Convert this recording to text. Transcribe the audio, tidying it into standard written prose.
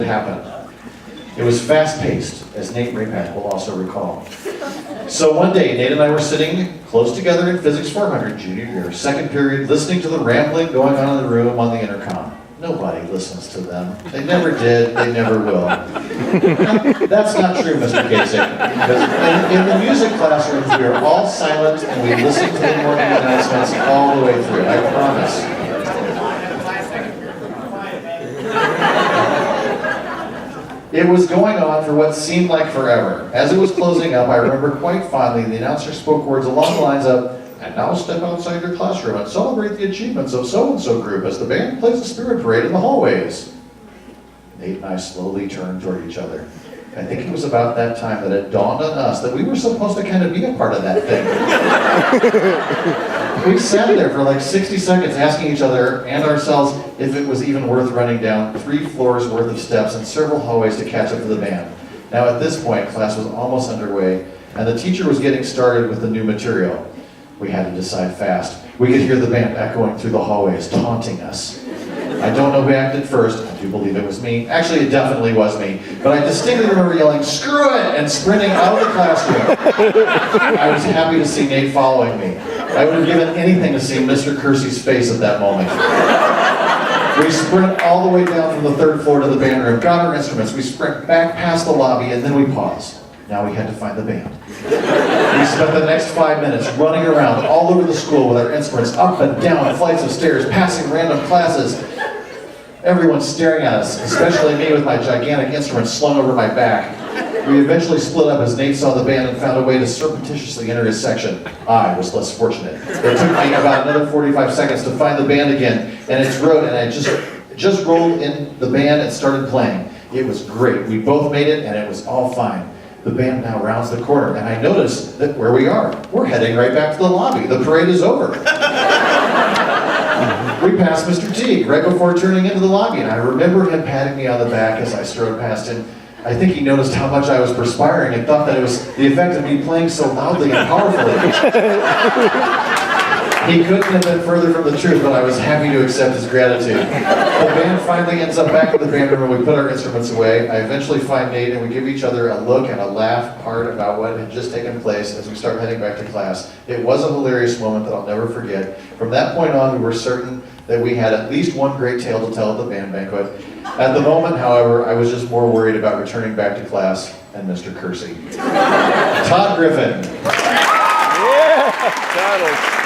happened. It was fast-paced, as Nate Rapack will also recall. So one day, Nate and I were sitting close together in Physics 400 junior year, second period, listening to the rambling going on in the room on the intercom. Nobody listens to them. They never did, they never will. That's not true, Mr. Kasich. Because in the music classrooms, we are all silent and we listen to the morning announcements all the way through, I promise. It was going on for what seemed like forever. As it was closing up, I remember quite fondly the announcer spoke words along the lines of, "And now step outside your classroom and celebrate the achievements of so-and-so group as the band plays a spirit parade in the hallways." Nate and I slowly turned toward each other. I think it was about that time that it dawned on us that we were supposed to kind of be a part of that thing. We sat there for like 60 seconds asking each other and ourselves if it was even worth running down 3 floors worth of steps and several hallways to catch up to the band. Now at this point, class was almost underway and the teacher was getting started with the new material. We had to decide fast. We could hear the band echoing through the hallways, taunting us. I don't know who acted first. I do believe it was me. Actually, it definitely was me. But I distinctly remember yelling, "Screw it!" and sprinting out of the classroom. I was happy to see Nate following me. I would have given anything to see Mr. Kersey's face at that moment. We sprint all the way down from the 3rd floor to the band room, got our instruments, we sprint back past the lobby, and then we paused. Now we had to find the band. We spent the next 5 minutes running around all over the school with our instruments, up and down flights of stairs, passing random classes. Everyone staring at us, especially me with my gigantic instrument slung over my back. We eventually split up as Nate saw the band and found a way to surreptitiously enter his section. I was less fortunate. It took me about another 45 seconds to find the band again, and it's wrote, and I just rolled in the band and started playing. It was great. We both made it, and it was all fine. The band now rounds the corner, and I notice that where we are, we're heading right back to the lobby. The parade is over. We passed Mr. Teague right before turning into the lobby, and I remember him patting me on the back as I strode past him. I think he noticed how much I was perspiring and thought that it was the effect of me playing so loudly and powerfully. He couldn't have been further from the truth, but I was happy to accept his gratitude. The band finally ends up back in the band room and we put our instruments away. I eventually find Nate and we give each other a look and a laugh part about what had just taken place as we start heading back to class. It was a hilarious moment that I'll never forget. From that point on, we were certain that we had at least one great tale to tell at the band banquet. At the moment, however, I was just more worried about returning back to class and Mr. Kersey. Todd Griffin. Yeah, Todd.